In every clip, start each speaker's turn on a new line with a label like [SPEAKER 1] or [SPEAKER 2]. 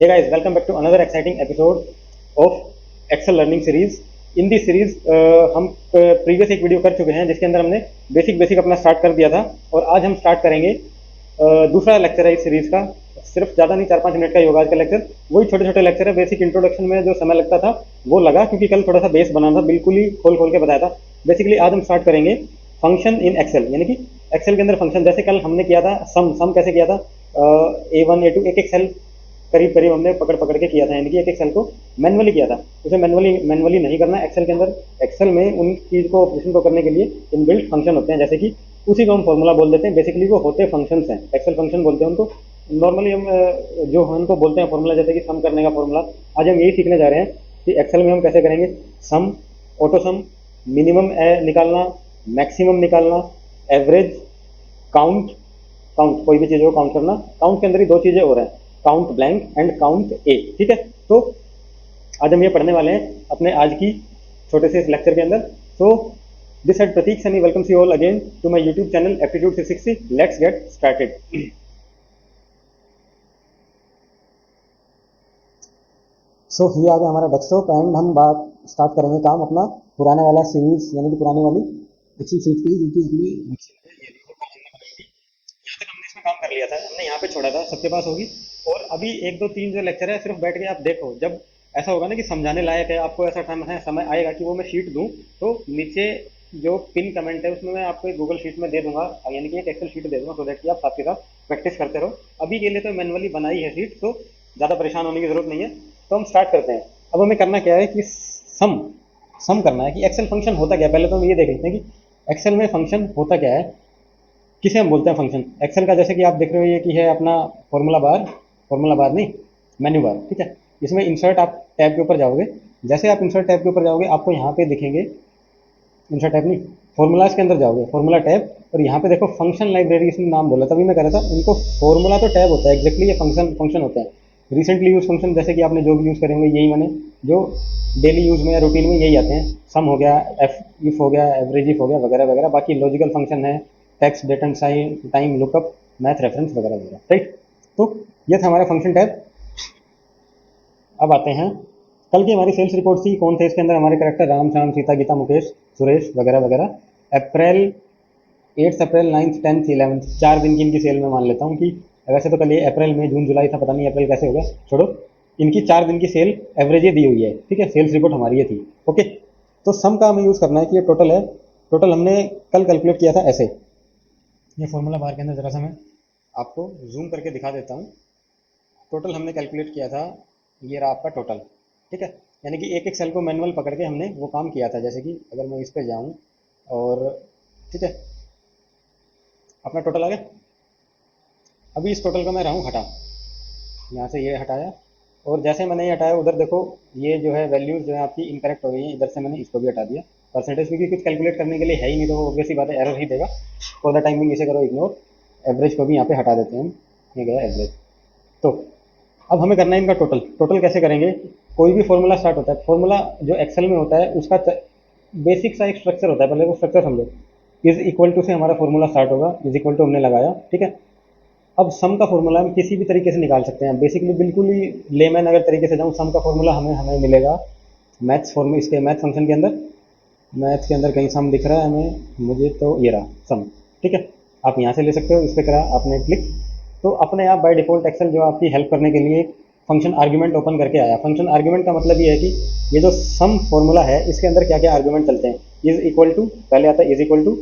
[SPEAKER 1] Hey guys, welcome back to another exciting episode of Excel Learning Series. In this series हम previous एक video कर चुके हैं जिसके अंदर हमने बेसिक बेसिक अपना स्टार्ट कर दिया था और आज हम स्टार्ट करेंगे दूसरा लेक्चर है इस सीरीज का। सिर्फ ज़्यादा नहीं, 4-5 मिनट का ही होगा आज का लेक्चर। वही छोटे छोटे लेक्चर है। बेसिक इंट्रोडक्शन में जो समय लगता था वो लगा, क्योंकि कल थोड़ा सा बेस बनाना था, बिल्कुल ही खोल खोल के बताया था। बेसिकली आज हम स्टार्ट करेंगे फंक्शन इन एक्सेल, यानी कि एक्सेल के अंदर फंक्शन। जैसे कल हमने किया था सम। सम कैसे किया था? A1 A2 एक एक सेल करीब करीब हमने पकड़ पकड़ के किया था, यानी कि एक एक सेल को मैनुअली किया था। उसे मैनुअली नहीं करना एक्सेल के अंदर। एक्सेल में उन चीज़ को, ऑपरेशन को करने के लिए इनबिल्ट फंक्शन होते हैं, जैसे कि उसी को हम फॉर्मूला बोल देते हैं। बेसिकली वो होते फंक्शंस हैं, एक्सेल फंक्शन बोलते हैं उनको। नॉर्मली हम जो उनको बोलते हैं फॉर्मूला, जैसे कि सम करने का फॉर्मूला। आज हम यही सीखने जा रहे हैं कि एक्सेल में हम कैसे करेंगे सम, ऑटो सम, मिनिमम निकालना, मैक्सिमम निकालना, एवरेज, काउंट। काउंट कोई भी चीज़ को काउंट करना। काउंट के अंदर ही दो चीज़ें और हैं, काउंट ब्लैंक एंड काउंट ए। ठीक है, तो आज हम ये पढ़ने वाले हैं अपने आज की छोटे से इस लेक्चर के अंदर। So this side Prateek Sunny welcomes you all again to my YouTube channel aptitude 360। Let's get started. So ये आ गया हमारा डेस्कटॉप एंड हम बात स्टार्ट करेंगे काम अपना पुराने वाला सीरीज, यानी कि पुराने वाली एक्सेल सीट की, जो कि अपनी यहाँ तक हमने इसमें काम कर लिया था। हमने यहाँ पे छोड़ा था, सबके पास होगी। और अभी 1 2 3 जो लेक्चर है, सिर्फ बैठ के आप देखो। जब ऐसा होगा ना कि समझाने लायक है, आपको ऐसा समय आएगा कि वो मैं शीट दूं, तो नीचे जो पिन कमेंट है उसमें मैं आपको एक गूगल शीट में दे दूंगा, यानी कि एक एक्सेल शीट दे दूंगा, सो दैट कि आप साथ के साथ प्रैक्टिस करते रहो। अभी के लिए तो मैनुअली बनाई है शीट, तो ज़्यादा परेशान होने की जरूरत नहीं है। तो हम स्टार्ट करते हैं। अब हमें करना क्या है कि सम सम करना है कि एक्सेल फंक्शन होता क्या है। पहले तो हम ये देख लेते हैं कि एक्सेल में फंक्शन होता क्या है, किसे हम बोलते हैं फंक्शन एक्सेल का। जैसे कि आप देख रहे हो ये कि है अपना फॉर्मूला बार नहीं, मेन्यू बार। ठीक है, इसमें इंसर्ट आप टैब के ऊपर जाओगे। जैसे आप इंसर्ट टैब के ऊपर जाओगे, आपको यहाँ पे दिखेंगे, इंसर्ट टैब नहीं, फॉर्मूलाज के अंदर जाओगे, फॉर्मूला टैब, और यहाँ पे देखो फंक्शन लाइब्रेरी, इसमें नाम बोला, तभी मैं कह रहा था इनको फॉर्मूला तो टैब होता है एक्जैक्टली, ये फंक्शन फंक्शन होता है। रिसेंटली यूज फंक्शन, जैसे कि आपने जो भी यूज़ करे होंगे, यही मैंने जो डेली यूज़ में या रूटीन में यही आते हैं। सम हो गया, एफ इफ हो गया, एवरेज इफ हो गया, वगैरह वगैरह। बाकी लॉजिकल फंक्शन है, text, date and sign, time, lookup, math reference, वगैरह वगैरह। राइट, तो ये था हमारा फंक्शन टैब। अब आते हैं, कल की हमारी सेल्स रिपोर्ट थी। कौन थे इसके अंदर? हमारे करेक्टर राम, श्याम, सीता, गीता, मुकेश, सुरेश, वगैरह वगैरह। अप्रैल 8 अप्रैल 9 10 11, 4 दिन की इनकी सेल में मान लेता हूँ कि वैसे तो कल ये अप्रैल मई जून जुलाई था, पता नहीं अप्रैल कैसे हो गया, छोड़ो। इनकी 4 दिन की सेल एवरेज ये दी हुई है। ठीक है, सेल्स रिपोर्ट हमारी ये थी। ओके, तो सम का हमें यूज़ करना है कि ये टोटल है। टोटल हमने कल कैलकुलेट किया था ऐसे। ये फॉर्मूला बार के अंदर ज़रा सा मैं आपको जूम करके दिखा देता हूँ। टोटल हमने कैलकुलेट किया था, ये रहा आपका टोटल। ठीक है, यानी कि एक एक सेल को मैनुअल पकड़ के हमने वो काम किया था। जैसे कि अगर मैं इस पे जाऊं और, ठीक है, अपना टोटल आ गया। अभी इस टोटल को मैं रहा हूँ हटा, यहाँ से ये हटाया, और जैसे मैंने ये हटाया, उधर देखो ये जो है वैल्यूज जो है आपकी इनकरेक्ट हो गई हैं। इधर से मैंने इसको भी हटा दिया, परसेंटेज, क्योंकि कुछ कैलकुलेट करने के लिए है ही नहीं, तो वो ऑब्वियसली बात है, एरर ही देगा। फॉर द टाइमिंग इसे करो इग्नोर। एवरेज को भी यहाँ पे हटा देते हैं हम, ये गया एवरेज। तो अब हमें करना है इनका टोटल। टोटल कैसे करेंगे? कोई भी फॉर्मूला स्टार्ट होता है, फॉर्मूला जो एक्सेल में होता है उसका बेसिक सा एक स्ट्रक्चर होता है। पहले वो स्ट्रक्चर समझो। इज इक्वल टू से हमारा फॉर्मूला स्टार्ट होगा, इज इक्वल टू हमने लगाया। ठीक है, अब सम का फॉर्मूला हम किसी भी तरीके से निकाल सकते हैं। बेसिकली बिल्कुल ही लेमैन अगर तरीके से जाऊँ, सम का फॉर्मूला हमें हमें मिलेगा मैथ्स फॉर्मूला, इसके मैथ फंक्शन के अंदर। मैथ के अंदर कहीं सम दिख रहा है हमें, मुझे तो ये रहा सम। ठीक है, आप यहाँ से ले सकते हो, इस पर करा आपने क्लिक, तो अपने आप बाय डिफ़ॉल्ट एक्सेल जो आपकी हेल्प करने के लिए फंक्शन आर्ग्यूमेंट ओपन करके आया। फंक्शन आर्ग्यूमेंट का मतलब ये है कि ये जो सम फॉर्मूला है, इसके अंदर क्या क्या आर्ग्यूमेंट चलते हैं। इज इक्वल टू, पहले आता है इज इक्वल टू,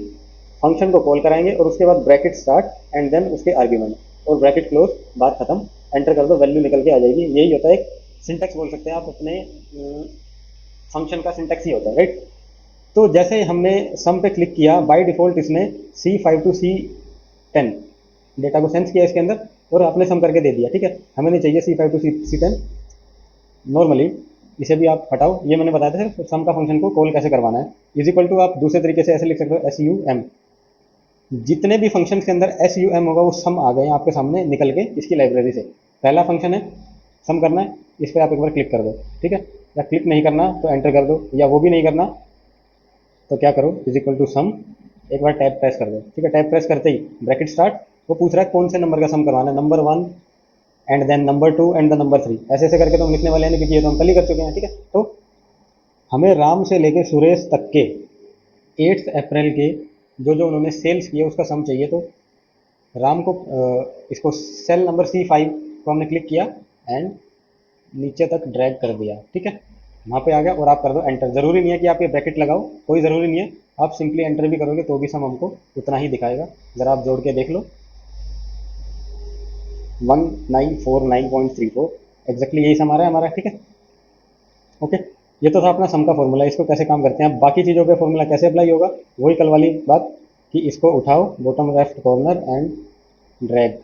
[SPEAKER 1] फंक्शन को कॉल कराएंगे और उसके बाद ब्रैकेट स्टार्ट एंड देन उसके आर्ग्यूमेंट और ब्रैकेट क्लोज, बात खत्म, एंटर कर दो, वैल्यू निकल के आ जाएगी। यही होता है एक सिंटेक्स, बोल सकते हैं आप अपने फंक्शन का सिंटेक्स ही होता है। राइट, तो जैसे हमने सम पे क्लिक किया, बाय डिफ़ॉल्ट इसने C5 टू C10 डेटा को सेंस किया इसके अंदर, और आपने सम करके दे दिया। ठीक है, हमें नहीं चाहिए C5 टू C10। नॉर्मली इसे भी आप हटाओ, ये मैंने बताया था सिर्फ सम का फंक्शन को कॉल कैसे करवाना है। इज इक्वल टू आप दूसरे तरीके से ऐसे लिख सकते हो, SUM। जितने भी फंक्शन के अंदर SUM होगा वो सम आ गए आपके सामने निकल के इसकी लाइब्रेरी से। पहला फंक्शन है सम करना है, इस पर आप एक बार क्लिक कर दो। ठीक है, या क्लिक नहीं करना तो एंटर कर दो, या वो भी नहीं करना तो क्या करो, इज इक्वल टू सम, एक बार टैब प्रेस कर दो। ठीक है, टैब प्रेस करते ही ब्रैकेट स्टार्ट, वो पूछ रहा है कौन से नंबर का सम करवाना है, number 1 and then number 2 and the number 3, ऐसे ऐसे करके तो हम लिखने वाले हैं नहीं, क्योंकि ये तो हम कल ही कर चुके हैं। ठीक है, तो हमें राम से लेके सुरेश तक के 8 अप्रैल के जो जो उन्होंने सेल्स किए उसका सम चाहिए। तो राम को इसको सेल नंबर C5 को हमने क्लिक किया एंड नीचे तक ड्रैग कर दिया। ठीक है, वहाँ पे आ गया और आप कर दो एंटर। ज़रूरी नहीं है कि आप ये ब्रैकेट लगाओ, कोई ज़रूरी नहीं है, आप सिंपली एंटर भी करोगे तो भी सम हमको उतना ही दिखाएगा। ज़रा आप जोड़ के देख लो, 1949.34 एग्जैक्टली यही सम आ रहा है हमारा। ठीक है, ओके, ये तो था अपना सम का फॉर्मूला। इसको कैसे काम करते हैं, अब बाकी चीज़ों पे फॉर्मूला कैसे अप्लाई होगा, वही कल वाली बात कि इसको उठाओ bottom left corner and drag.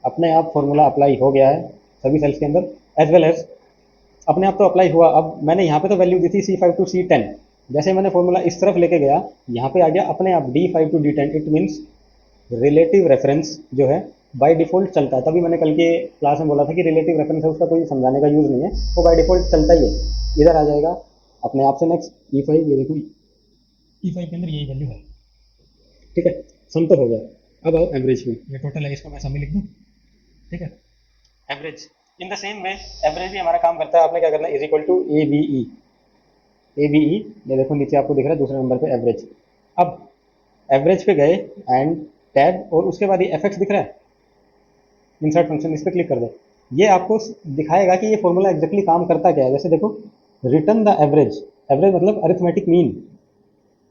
[SPEAKER 1] अपने आप फॉर्मूला अप्लाई हो गया है सभी सेल्स के अंदर, एज वेल एज अपने आप तो अप्लाई हुआ। अब मैंने यहाँ पे तो वैल्यू दी थी C5 टू C10, जैसे मैंने फॉर्मूला इस तरफ लेके गया, यहाँ पे आ गया अपने आप D5 to D10। It means relative reference जो है बाय डिफ़ॉल्ट चलता है। तभी मैंने कल के क्लास में बोला था कि रिलेटिव रेफरेंस है, उसका कोई समझाने का यूज़ नहीं है, वो बाय डिफ़ॉल्ट चलता ही है। इधर आ जाएगा अपने आप से नेक्स्ट E5, ये देखो E5 के अंदर यही वैल्यू है। ठीक है, सम तो हो गया। अब आओ एवरेज में, ये टोटल है, इसको मैं सम ही लिख दूँ। ठीक है, average in the same way average भी हमारा काम करता है। आपने क्या करना है, is equal to ABE। ABE, ये देखो नीचे आपको दिख रहा है दूसरे नंबर पे एवरेज। अब एवरेज पे गए एंड टैब, और उसके बाद ये FX दिख रहा है, इंसर्ट फंक्शन, इस पर क्लिक कर दो। ये आपको दिखाएगा कि ये फॉर्मूला एग्जैक्टली काम करता क्या है। जैसे देखो, रिटर्न द एवरेज, एवरेज मतलब अरिथमेटिक मीन,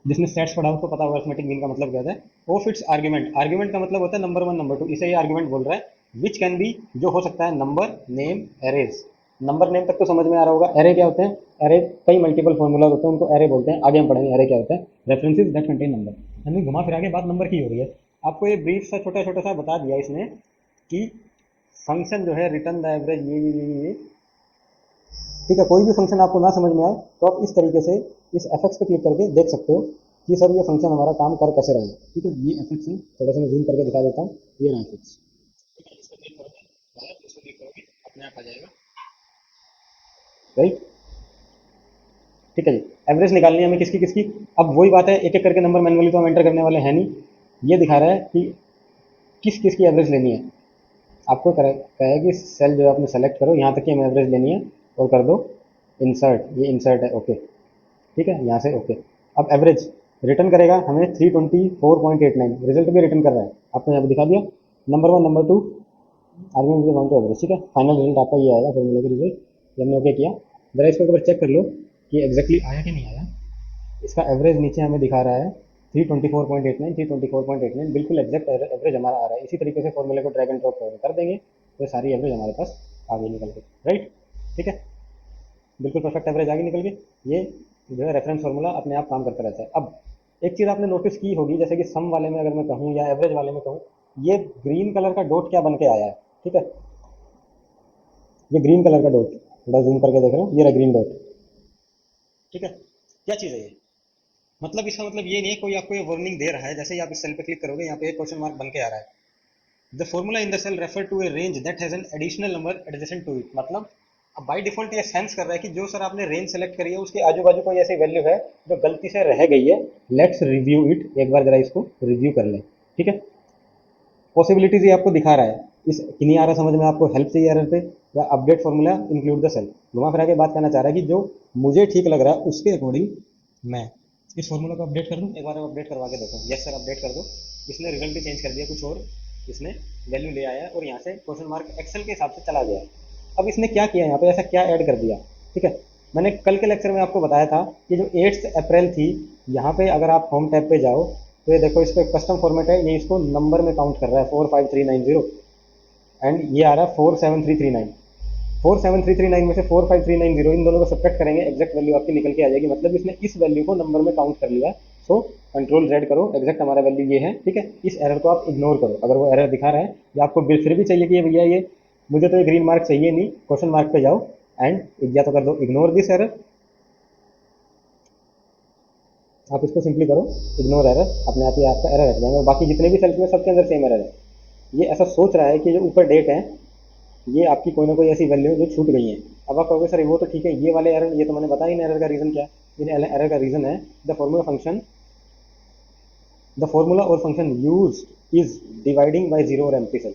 [SPEAKER 1] जिसने स्टैट्स पढ़ा हो तो पता होगा अरिथमेटिक मीन का मतलब क्या होता है। ऑफ इट्स आर्ग्यूमेंट, आर्ग्यूमेंट का मतलब होता है नंबर 1 नंबर 2, इसे ये आर्ग्यूमेंट बोल रहा है। विच कैन बी, जो हो सकता है number name arrays. Number name तक तो समझ में आ रहा होगा। एरे क्या होते हैं, एरे कई मल्टीपल फॉर्मूला होते हैं, उनको एरे बोलते हैं, आगे हम पढ़ेंगे एरे क्या होता है। रेफरेंसेस दैट कंटेन नंबर, यानी घुमा फिरा के बात नंबर की हो रही है। आपको ये ब्रीफ सा छोटा छोटा सा बता दिया इसने कि फंक्शन जो है रिटर्न द एवरेज, ये ठीक है। कोई भी फंक्शन आपको ना समझ में आए तो आप इस तरीके से इस FX पे क्लिक करके देख सकते हो कि सर ये फंक्शन हमारा काम कर कैसे रहा है। ठीक है, ये FX है, थोड़ा सा मैं जूम करके दिखा देता हूँ, ये रहा FX। ठीक है, इसको क्लिक करोगे, इसको क्लिक करोगे, अपने आप आ जाएगा, राइट। ठीक है जी, एवरेज निकालनी है हमें किसकी किसकी। अब वही बात है, एक एक करके नंबर मैनुअली तो हम एंटर करने वाले हैं नहीं। ये दिखा रहा है कि किस किस की एवरेज लेनी है। आपको कहे कि सेल जो है आपने सेलेक्ट करो, यहाँ तक की हमें एवरेज लेनी है, और कर दो इंसर्ट, ये इंसर्ट है, ओके। ठीक है, यहाँ से ओके। अब एवरेज रिटर्न करेगा हमें 324.89, रिजल्ट भी रिटर्न कर रहा है, आपको यहाँ पे दिखा दिया, number 1 number 2 argument one two average. ठीक है, फाइनल रिजल्ट आपका ये आएगा फॉर्मूले का रिजल्ट, ये हमने ओके किया। जरा इसको एक बार चेक कर लो कि एग्जैक्टली आया कि नहीं आया। इसका एवरेज नीचे हमें दिखा रहा है 324.89, 324.89 बिल्कुल एग्जैक्ट एवरेज हमारा आ रहा है। इसी तरीके से फॉर्मूले को ड्रैग एंड ड्रॉप कर देंगे तो सारी एवरेज हमारे पास आ गई निकल के, राइट। ठीक है, बिल्कुल परफेक्ट एवरेज आ गई निकल के। ये जो है रेफरेंस फार्मूला अपने आप काम करता रहता है। अब एक चीज़ आपने नोटिस की होगी, जैसे कि सम वाले में अगर मैं कहूँ या एवरेज वाले में कहूँ, ये ग्रीन कलर का डॉट क्या बन के आया है। ठीक है, ये ग्रीन कलर का डॉट, थोड़ा जूम करके देख रहा हूँ, ये रहा ग्रीन डॉट। ठीक है, क्या चीज़ है ये, मतलब इसका मतलब ये नहीं है कोई आपको ये वार्निंग दे रहा है। जैसे ही आप इस सेल पे क्लिक करोगे, यहाँ पे एक क्वेश्चन मार्क बन के आ रहा है। The formula in the cell refer to a range that has an additional number adjacent to it. मतलब अब बाय डिफॉल्ट ये सेंस कर रहा है कि जो सर आपने रेंज सेलेक्ट करी है उसके आजू बाजू कोई ऐसी वैल्यू है जो गलती से रह गई है। लेट्स रिव्यू इट, एक बार जरा इसको रिव्यू कर लें। ठीक है, पॉसिबिलिटीज ये आपको दिखा रहा है। इस कि नहीं आ रहा समझ में आपको, हेल्प चाहिए एरर पे, या update formula include the cell. घुमा फिरा के बात करना चाह रहा है कि जो मुझे ठीक लग रहा है उसके अकॉर्डिंग मैं इस फॉर्मूला को अपडेट कर दूं। एक बार अपडेट करवा के देखो, यस सर अपडेट कर दो। इसने रिजल्ट भी चेंज कर दिया, कुछ और इसने वैल्यू ले आया और यहाँ से क्वेश्चन मार्क एक्सेल के हिसाब से चला गया। अब इसने क्या किया यहाँ पे, ऐसा क्या ऐड कर दिया। ठीक है, मैंने कल के लेक्चर में आपको बताया था कि जो 8 अप्रैल थी, यहाँ पे अगर आप होम टैब पे जाओ तो ये देखो, इस पर कस्टम फॉर्मेट है, ये इसको नंबर में काउंट कर रहा है 45390, एंड ये आ रहा है 47339। 47339 में से 45390, इन दोनों को सब्ट्रैक्ट करेंगे, एग्जैक्ट वैल्यू आपकी निकल के आ जाएगी। मतलब इसने इस वैल्यू को नंबर में काउंट कर लिया। सो कंट्रोल Z करो, एग्जैक्ट हमारा वैल्यू ये है। ठीक है, इस एरर को आप इग्नोर करो। अगर वो एरर दिखा रहा है या आपको फिर भी चाहिए कि ये भैया ये मुझे तो ये ग्रीन मार्क चाहिए नहीं, क्वेश्चन मार्क पे जाओ एंड या तो कर दो इग्नोर दिस एरर, आप इसको सिंपली करो इग्नोर एरर, अपने आप ही आपका एरर हट जाएगा। और बाकी जितने भी सेल्स में सबके अंदर सेम एरर है। ये ऐसा सोच रहा है कि जो ऊपर डेट है ये आपकी कोई ना कोई ऐसी वैल्यू जो छूट गई है। अब आप कहोगे सर वो तो ठीक है, ये वाले एरर, ये तो मैंने बताया इन एरर का रीज़न क्या है। इन एरर का रीज़न है the formula function, the formula और function use is dividing by zero और एम्प्टी सेल।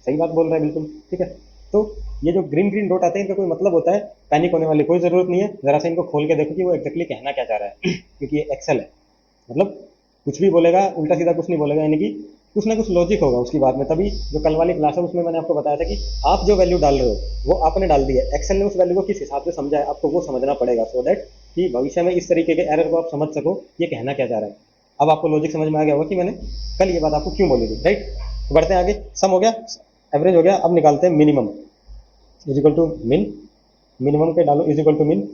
[SPEAKER 1] सही बात बोल रहा है बिल्कुल। ठीक है, तो ये जो ग्रीन ग्रीन डॉट आते हैं इनका कोई मतलब होता है, पैनिक होने वाली कोई ज़रूरत नहीं है। ज़रा सा इनको खोल के देखो कि वो एग्जैक्टली कहना क्या चाह रहा है क्योंकि ये एक्सेल है, मतलब कुछ भी बोलेगा, उल्टा सीधा कुछ नहीं बोलेगा, यानी कि कुछ ना कुछ लॉजिक होगा उसकी बात में। तभी जो कल वाली क्लास है उसमें मैंने आपको बताया था कि आप जो वैल्यू डाल रहे हो वो आपने डाल दी है, एक्सेल ने उस वैल्यू को किस हिसाब से समझा है आपको वो समझना पड़ेगा, सो दैट कि भविष्य में इस तरीके के एरर को आप समझ सको ये कहना क्या चाह रहा है। अब आपको लॉजिक समझ में आ गया होगा कि मैंने कल ये बात आपको क्यों बोली थी, राइट। तो बढ़ते हैं आगे, सम हो गया, एवरेज हो गया, अब निकालते हैं मिनिमम इज इक्वल टू मिन। मिनिमम के डालो इज इक्वल टू मिन।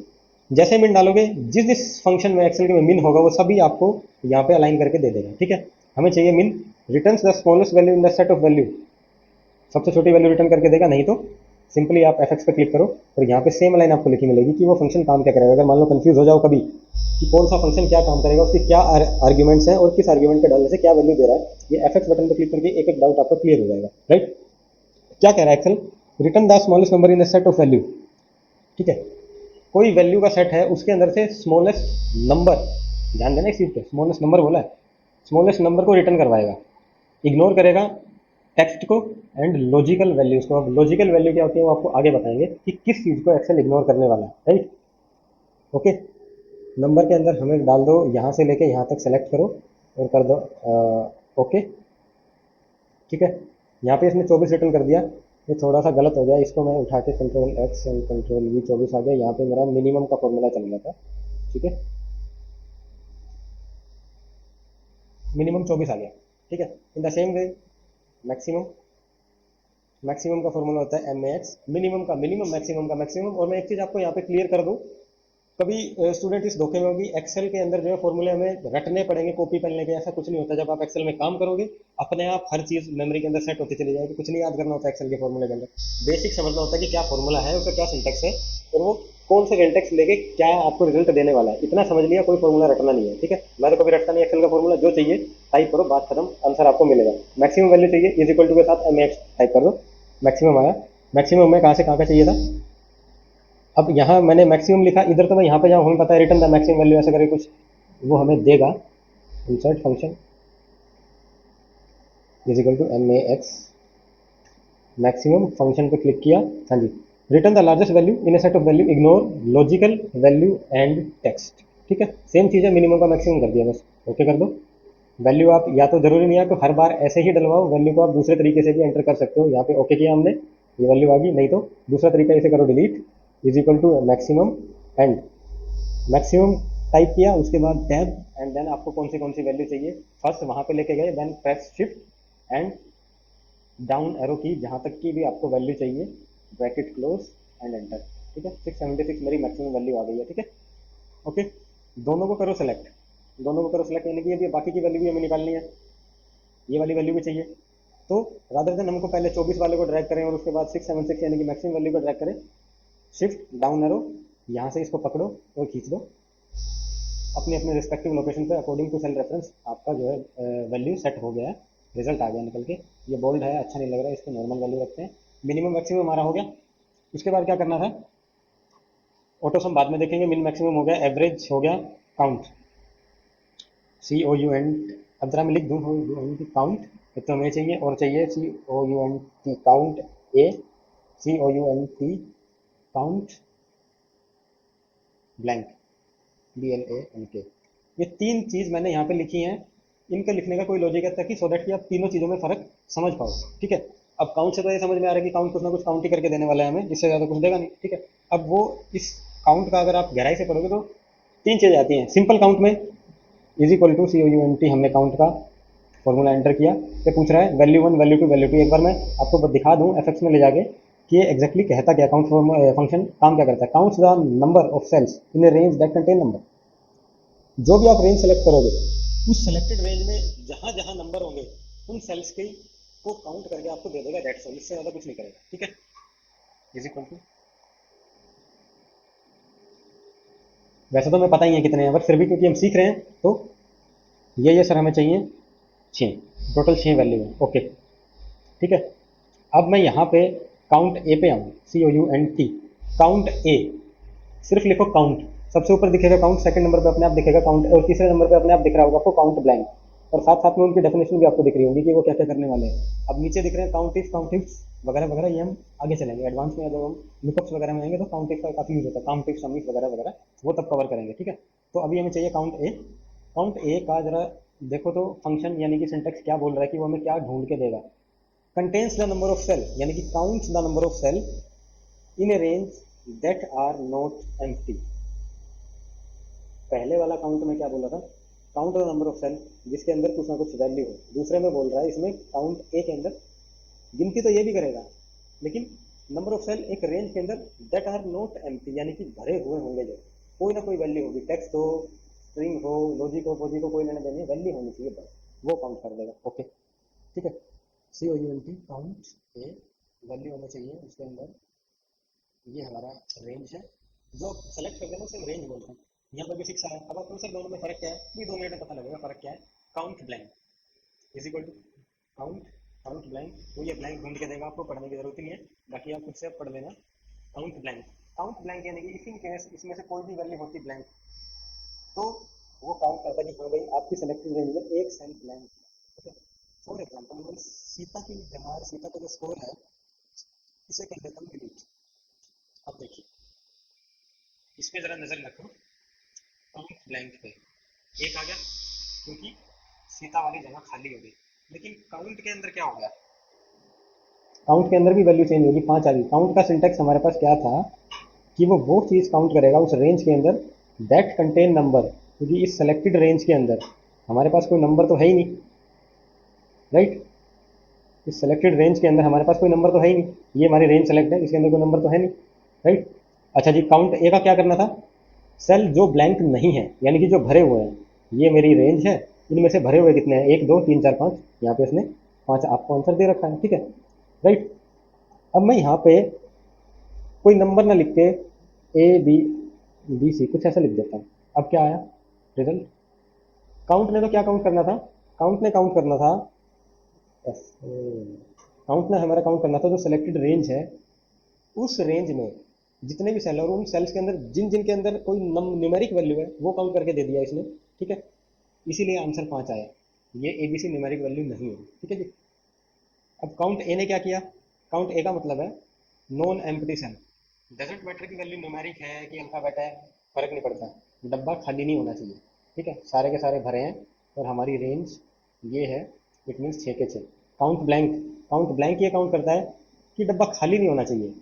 [SPEAKER 1] जैसे मिन डालोगे जिस जिस फंक्शन में एक्सेल के में मिन होगा वो सभी आपको यहाँ पे अलाइन करके दे देगा, ठीक है। हमें चाहिए मिन, returns the smallest value in the set of value, सबसे छोटी वैल्यू रिटर्न करके देगा, नहीं तो सिंपली आप एफ पे क्लिक करो और यहाँ पे सेम लाइन आपको लिखी मिलेगी कि वो फंक्शन काम क्या करेगा। अगर मान लो कंफ्यूज हो जाओ कभी कि कौन सा फंक्शन क्या काम करेगा, उसकी क्या आर्ग्यूमेंट्स हैं और किस आर्ग्यूमेंट के डालने से क्या वैल्यू दे रहा है, ये एफ बटन पर क्लिक करके एक एक डाउट आपका क्लियर हो जाएगा, राइट। क्या कह रहा है Excel, return the smallest number in the set of value, ठीक है। कोई वैल्यू का सेट है उसके अंदर से स्मॉलेस्ट नंबर, ध्यान देना इस चीज पे, स्मॉलेस्ट नंबर बोला है, स्मॉलेस्ट नंबर को रिटर्न करवाएगा, इग्नोर करेगा टेक्स्ट को एंड लॉजिकल वैल्यूज को। अब लॉजिकल वैल्यू क्या होती है वो आपको आगे बताएंगे कि किस चीज को एक्सेल इग्नोर करने वाला है, राइट। ओके, नंबर के अंदर हमें डाल दो, यहाँ से लेके यहाँ तक सेलेक्ट करो और कर दो ओके, ठीक है। यहाँ पे इसने 24 रिटर्न कर दिया, ये थोड़ा सा गलत हो गया, इसको मैं उठा के control x and control we, 24 आ गया। यहाँ पे मेरा मिनिमम का फॉर्मूला चल रहा था, ठीक है, मिनिमम 24 आ गया, ठीक है। इन the same way maximum, maximum का फॉर्मूला होता है एम ए एक्स, मिनिमम का मिनिमम, मैक्सिमम का मैक्सिमम। और मैं एक चीज़ आपको यहाँ पे क्लियर कर दूँ, कभी स्टूडेंट इस धोखे में होगी एक्सेल के अंदर जो है फॉर्मूले हमें रटने पड़ेंगे कॉपी पेन लेके, ऐसा कुछ नहीं होता। जब आप एक्सेल में काम करोगे अपने आप हर चीज़ मेमोरी के अंदर सेट होती चली जाएगी, कुछ नहीं याद करना होता एक्सेल के फॉर्मूले के अंदर, बेसिक समझना होता है कि क्या फॉर्मूला है, उसका क्या सिंटेक्स है और वो कौन से सिंटेक्स लेके क्या आपको रिजल्ट देने वाला है, इतना समझ लिया, कोई फॉर्मूला रटना नहीं है, ठीक है। मैं तो कभी रटता नहीं एक्सेल का फॉर्मूला, जो चाहिए टाइप करो, बात खत्म, आंसर आपको मिलेगा। मैक्सिमम वैल्यू चाहिए इज इक्वल टू के साथ एम एक्स टाइप कर दो, मैक्सिमम आया। मैक्सिमम में कहाँ से कहाँ का चाहिए था, अब यहाँ मैंने मैक्सिमम लिखा, इधर तो मैं यहाँ पे जाऊँ, हमें पता है रिटर्न द मैक्सिमम वैल्यू ऐसा करके कुछ वो हमें देगा, insert function is equal to M A X, maximum function पे क्लिक किया, हाँ जी, return the largest value in a set of value, ignore logical value and text, ठीक है। सेम चीज़ है, मिनिमम का मैक्सिमम कर दिया, बस ओके कर दो। वैल्यू आप या तो जरूरी नहीं है तो हर बार ऐसे ही डलवाओ, वैल्यू को आप दूसरे तरीके से भी एंटर कर सकते हो। यहाँ पे ओके किया हमने, ये वैल्यू आ गई, नहीं तो दूसरा तरीका इसे करो, delete is equal to maximum and maximum type किया, उसके बाद टैब एंड देन आपको कौन सी वैल्यू चाहिए फर्स्ट वहाँ पे लेके गए, then press shift and down arrow key जहाँ तक की भी आपको वैल्यू चाहिए, ब्रैकेट क्लोज एंड एंटर, ठीक है। 676 मेरी मैक्सिमम वैल्यू आ गई है, ठीक है। ओके, दोनों को करो सेलेक्ट, दोनों को करो सेलेक्ट, यानी कि अभी बाकी की वैल्यू भी हमें निकालनी है, ये वाली वैल्यू भी चाहिए। तो रादर देन हमको पहले 24 वाले को ड्रैग करें और उसके बाद 676 यानी कि मैक्सिमम वैल्यू को ड्रैग करें, शिफ्ट डाउन एरो, यहाँ से इसको पकड़ो और खींच दो अपने अपने रिस्पेक्टिव लोकेशन पे, अकॉर्डिंग टू सेल रेफरेंस आपका जो है वैल्यू सेट हो गया है, रिजल्ट आ गया निकल के। ये बोल्ड है, अच्छा नहीं लग रहा है, इसको नॉर्मल वैल्यू रखते हैं। मिनिमम मैक्सिमम हमारा हो गया, उसके बाद क्या करना था, ऑटो सम बाद में देखेंगे। मिन मैक्सिमम हो गया, एवरेज हो गया, count C O U N, अब जरा मैं लिख दूँ काउंट, एक तो हमें चाहिए और चाहिए C O U N T count A, C O U N T count blank B L A N K, ये तीन चीज़ मैंने यहाँ पे लिखी हैं। इनके लिखने का कोई लॉजिक है ताकि सो दैट कि आप तीनों चीज़ों में फ़र्क समझ पाओ, ठीक है। अब काउंट से तो ये समझ में आ रहा है कि काउंट कुछ ना कुछ काउंट ही करके देने वाला है हमें, इससे ज़्यादा कुछ देगा नहीं, ठीक है। अब वो इस काउंट का अगर आप गहराई से पढ़ोगे तो तीन चीज़ें आती हैं। सिंपल काउंट में is equal to C O U N T, हमने काउंट का फॉर्मूला एंटर किया, ये पूछ रहा है वैल्यू 1 वैल्यू 2 वैल्यू 2। एक बार मैं आपको दिखा दूँ एफ में ले जाके कि ये एक्जैक्टली कहता क्या, काउंट फंक्शन काम क्या करता है। Counts the number of cells in a range that contain number, जो भी आप रेंज सेलेक्ट करोगे उस सेलेक्टेड रेंज में जहां जहां नंबर होंगे उन सेल्स के को काउंट करके आपको दे देगा, डेट्स ऑल, इससे ज़्यादा कुछ नहीं करेगा, ठीक है। इज इक्वल टू, वैसे तो हमें पता ही है कितने हैं, बट फिर भी क्योंकि हम सीख रहे हैं तो ये सर हमें चाहिए 6, टोटल 6 वैल्यू है, ओके ठीक है। अब मैं यहाँ पे काउंट ए पे आऊँ, सी O U N T, count ए, सिर्फ लिखो काउंट, सबसे ऊपर दिखेगा काउंट, सेकंड नंबर पे अपने आप दिखेगा काउंट और तीसरे नंबर पे अपने आप दिख रहा होगा आपको काउंट ब्लैंक, और साथ साथ में उनकी डेफिनेशन भी आपको दिख रही होगी कि वो क्या क्या करने वाले हैं। अब नीचे दिख रहे हैं काउंट इफ वगैरह वगैरह, ये हम आगे चलेंगे एडवांस में, जब हम लुकअप्स वगैरह में आएंगे तो काउंट इफ का काफ़ी यूज होता है, काउंट इफ, सम इफ वगैरह वगैरह, वो तब कवर करेंगे, ठीक है। तो अभी हमें चाहिए काउंट ए। काउंट ए का जरा देखो तो फंक्शन यानी कि सिंटेक्स क्या बोल रहा है कि वो हमें क्या ढूंढ के देगा। Contains the number of cell, यानी कि counts the number of cell in a range that are not empty. पहले वाला काउंट में क्या बोला था, count the number of cell जिसके अंदर कुछ ना कुछ वैल्यू हो। दूसरे में बोल रहा है इसमें काउंट ए के अंदर गिनती तो ये भी करेगा, लेकिन नंबर ऑफ सेल एक रेंज के अंदर दैट आर नॉट एम्प्टी, यानी कि भरे हुए होंगे, जो कोई ना कोई वैल्यू होगी, टेक्स्ट हो, स्ट्रिंग हो, लॉजिक हो, पॉजिक हो, कोई लेने देने, वैल्यू होनी चाहिए बस, वो काउंट कर देगा। ओके, ठीक है। C O U N T, count A, value होना चाहिए उसके अंदर। ये हमारा रेंज है, जो सेलेक्ट करते हैं ना उसे रेंज बोलते हैं। यहाँ पर भी फिक्स है। अब आपको सर दोनों में फर्क क्या है, ये 2 मिनट में पता लगेगा फर्क क्या है। Count blank is equal to count, count blank, वो ये ब्लैंक ढूंढ के देगा, आपको पढ़ने की जरूरत ही नहीं है, बाकी आप खुद से पढ़ लेना। काउंट ब्लैंक, काउंट ब्लैंक यानी कि इफ इन केस इसमें से कोई भी वैल्यू होती ब्लैंक, तो वो काउंट करता है कि हाँ भाई आपकी सेलेक्टेड रेंज में एक सेल ब्लैंक है। फॉर एग्जाम्पल सीता की, हमारे सीता का जो स्कोर है, इसे कर देता हूँ डिलीट। अब देखिए इस पे जरा नजर रखो, काउंट ब्लैंक पे एक आ गया क्योंकि सीता वाली जगह खाली हो गई, लेकिन काउंट के अंदर क्या हो गया, काउंट के अंदर भी वैल्यू चेंज होगी, 5 आ गई। काउंट का सिंटेक्स हमारे पास क्या था कि वो चीज़ काउंट करेगा उस रेंज के अंदर दैट कंटेन नंबर, क्योंकि इस सेलेक्टेड रेंज के अंदर हमारे पास कोई नंबर तो है ही नहीं, राइट। इस सेलेक्टेड रेंज के अंदर हमारे पास कोई नंबर तो है ही नहीं, ये हमारी रेंज सेलेक्ट है, इसके अंदर कोई नंबर तो है नहीं, राइट। अच्छा जी, काउंट ए का क्या करना था, सेल जो ब्लैंक नहीं है यानी कि जो भरे हुए हैं, ये मेरी रेंज है, इनमें से भरे हुए कितने हैं, 1 2 3 4 5, यहाँ पे इसने 5 आपको आंसर दे रखा है, ठीक है, राइट। अब मैं यहाँ पे कोई नंबर ना लिख के ए बी बी सी कुछ ऐसा लिख देता हूँ। अब क्या आया रिजल्ट, काउंट ने तो क्या काउंट करना था, काउंट ने काउंट करना था, काउंट ने हमारा काउंट करना था जो सिलेक्टेड रेंज है, उस रेंज में जितने भी सेल और उन सेल्स के अंदर जिन जिन के अंदर कोई न्यूमेरिक वैल्यू है वो काउंट करके दे दिया इसने, ठीक है। इसीलिए आंसर 5 आया, ये A B C numeric value नहीं है, ठीक है जी। अब काउंट ए ने क्या किया, काउंट ए का मतलब है non empty cell, doesn't matter की वैल्यू न्यूमेरिक है कि अल्फाबेट है, फर्क नहीं पड़ता, डब्बा खाली नहीं होना चाहिए, ठीक है, सारे के सारे भरे हैं और हमारी रेंज ये है, इट मीन्स 6 के 6। काउंट ब्लैंक, काउंट ब्लैंक ये काउंट करता है कि डब्बा खाली नहीं होना चाहिए,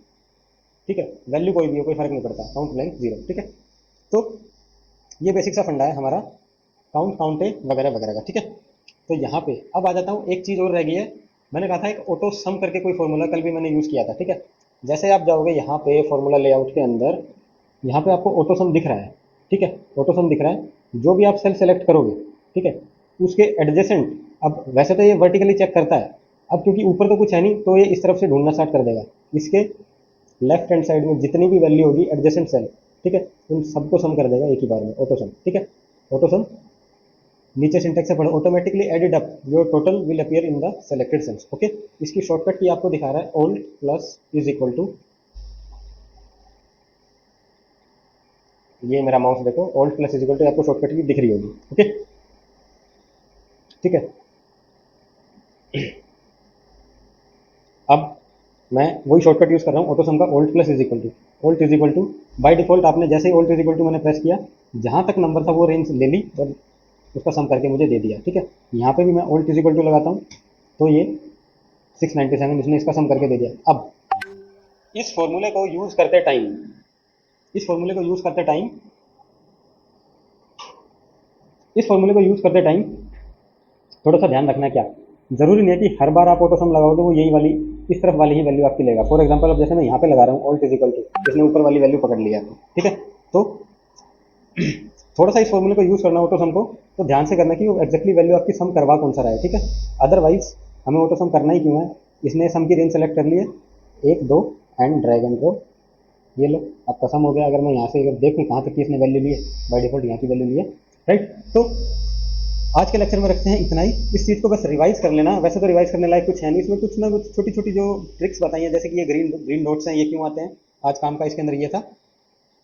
[SPEAKER 1] ठीक है, वैल्यू कोई भी हो कोई फर्क नहीं पड़ता, काउंट ब्लैंक 0, ठीक है। तो ये बेसिक सा फंडा है हमारा काउंट, काउंटे वगैरह वगैरह का, ठीक है। तो यहाँ पे अब आ जाता हूँ, एक चीज़ और रह गई है, मैंने कहा था एक ऑटो सम करके कोई फॉर्मूला कल भी मैंने यूज़ किया था, ठीक है। जैसे आप जाओगे यहाँ पे फॉर्मूला लेआउट के अंदर, यहाँ पे आपको ऑटो सम दिख रहा है, ठीक है, ऑटो सम दिख रहा है, जो भी आप सेल सेलेक्ट करोगे, ठीक है, उसके एडजेसेंट, अब वैसे तो ये वर्टिकली चेक करता है, अब क्योंकि ऊपर तो कुछ है नहीं तो ये इस तरफ से ढूंढना स्टार्ट कर देगा, इसके लेफ्ट हैंड साइड में जितनी भी वैल्यू होगी एडजेसेंट सेल, ठीक है, उन सबको सम कर देगा एक ही बार में, ऑटो सम, ठीक है। ऑटो सम नीचे सिंटेक्स से पढ़ो, automatically added up your total will appear in the selected cells, okay. इसकी शॉर्टकट की आपको दिखा रहा है, Alt plus is equal to, ये मेरा माउस देखो, Alt plus is equal to आपको शॉर्टकट की दिख रही होगी, ओके, ठीक है। अब मैं वही शॉर्टकट यूज कर रहा हूँ ऑटो सम का, Alt plus is equal to, Alt is equal to, by default आपने जैसे ही ओल्ड इज इक्वल टू मैंने प्रेस किया, जहां तक नंबर था वो रेंज ले ली और उसका सम करके मुझे दे दिया, ठीक है। यहाँ पे भी मैं ओल्ड इज इक्वल टू लगाता हूँ तो ये 697 इसने इसका सम करके दे दिया। अब इस फॉर्मूले को यूज करते टाइम, इस फॉर्मूले को यूज करते टाइम, इस फॉर्मूले को यूज करते टाइम थोड़ा सा ध्यान रखना, क्या जरूरी नहीं है कि हर बार आप ऑटो सम लगाओगे वो यही वाली इस तरफ वाली ही वैल्यू आपकी लेगा। फॉर एग्जांपल अब जैसे मैं यहाँ पे लगा रहा हूँ ओल्ड इज इक्वल टू, इसने ऊपर वाली वैल्यू पकड़ लिया, ठीक है। तो थोड़ा सा इस फॉर्मूले को यूज करना ऑटो सम को, तो ध्यान से करना कि वो एक्जैक्टली वैल्यू आपकी सम करवा कौन सा रहा है, ठीक है। अदरवाइज हमें ऑटो सम करना ही क्यों है, इसने सम की रेंज सेलेक्ट कर ली है 1 2 एंड ड्रैग एंड ड्रॉप, ये लो आपका सम हो गया। अगर मैं यहाँ से अगर देखूँ कहाँ तक की इसने वैल्यू ली है, बाय डिफॉल्ट यहाँ की वैल्यू ली है, राइट। तो आज के लेक्चर में रखते हैं इतना ही, इस चीज़ को बस रिवाइज कर लेना, वैसे तो रिवाइज करने लायक कुछ है नहीं इसमें, कुछ ना कुछ छोटी छोटी जो ट्रिक्स बताई हैं, जैसे कि ये ग्रीन ग्रीन नोट्स हैं, ये क्यों आते हैं, आज काम का इसके अंदर ये था।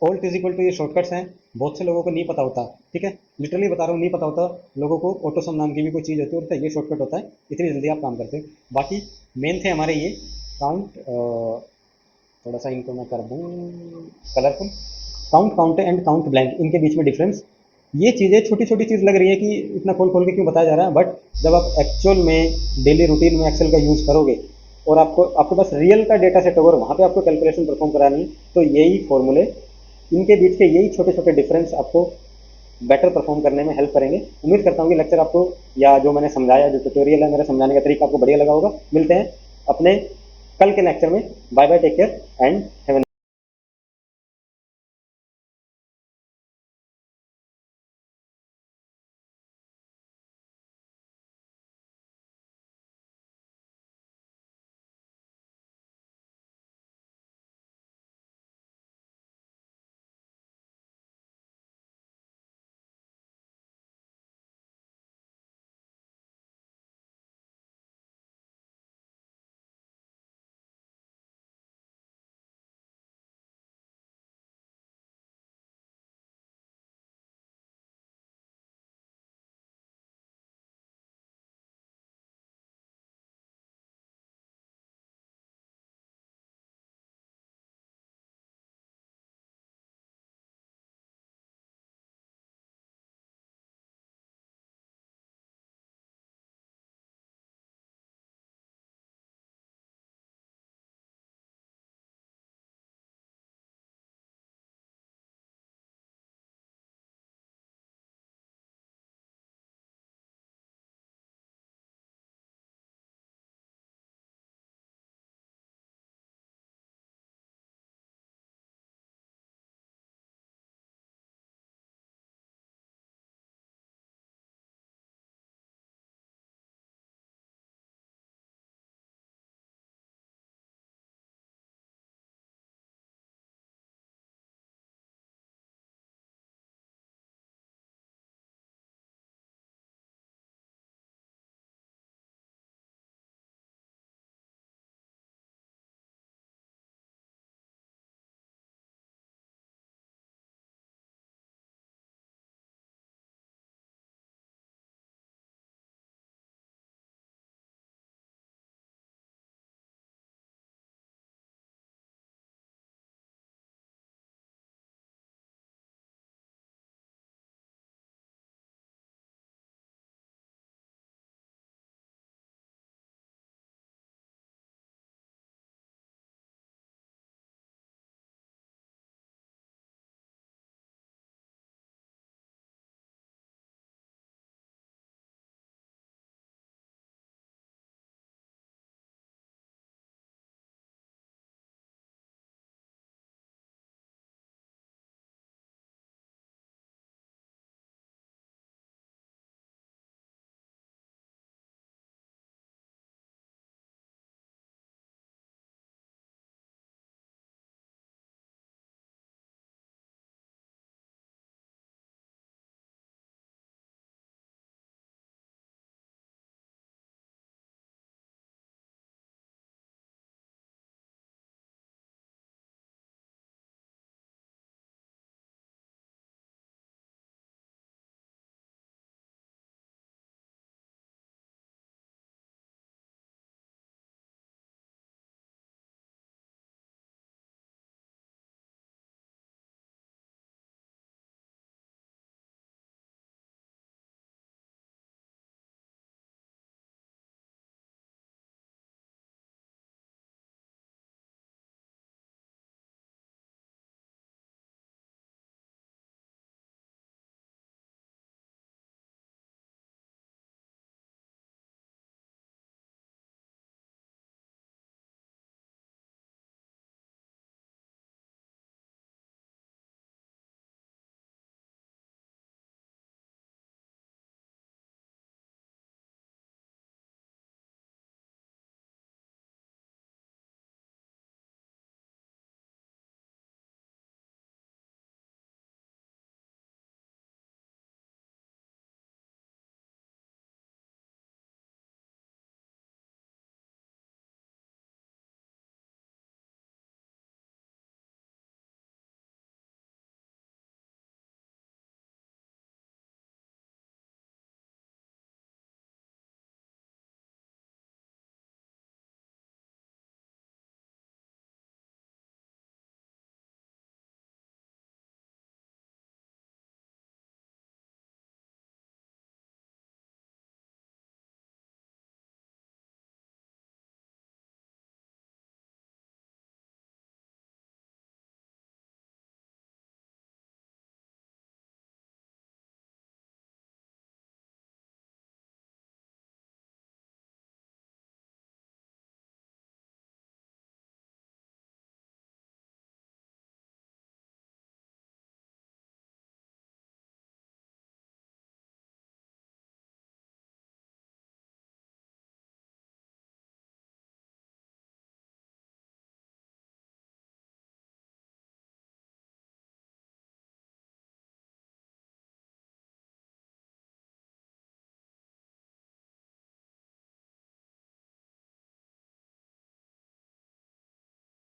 [SPEAKER 1] ओल्ट इज इक्वल टू ये शॉर्टकट्स हैं, बहुत से लोगों को नहीं पता होता, ठीक है, लिटरली बता रहा हूँ नहीं पता होता लोगों को, ऑटोसम नाम की भी कोई चीज़ होती है और ये शॉर्टकट होता है, इतनी जल्दी आप काम करते हो। बाकी मेन थे हमारे ये काउंट, थोड़ा सा इनको मैं कर दूँ colourful. Count, count and count blank, इनके बीच में डिफरेंस। ये चीज़ें छोटी छोटी चीज़ लग रही है कि इतना खोल खोल के क्यों बताया जा रहा है, बट जब आप एक्चुअल में डेली रूटीन में एक्सेल का यूज़ करोगे और आपको आपके पास रियल का डेटा सेट होगा और वहाँ पे आपको कैलकुलेशन परफॉर्म करानी है, तो यही फॉर्मूले, इनके बीच के यही छोटे छोटे डिफरेंस आपको बेटर परफॉर्म करने में हेल्प करेंगे। उम्मीद करता हूँ कि लेक्चर आपको, या जो मैंने समझाया, जो ट्यूटोरियल है मेरा समझाने का तरीका आपको बढ़िया लगा होगा। मिलते हैं अपने कल के लेक्चर में। Bye bye, take care and have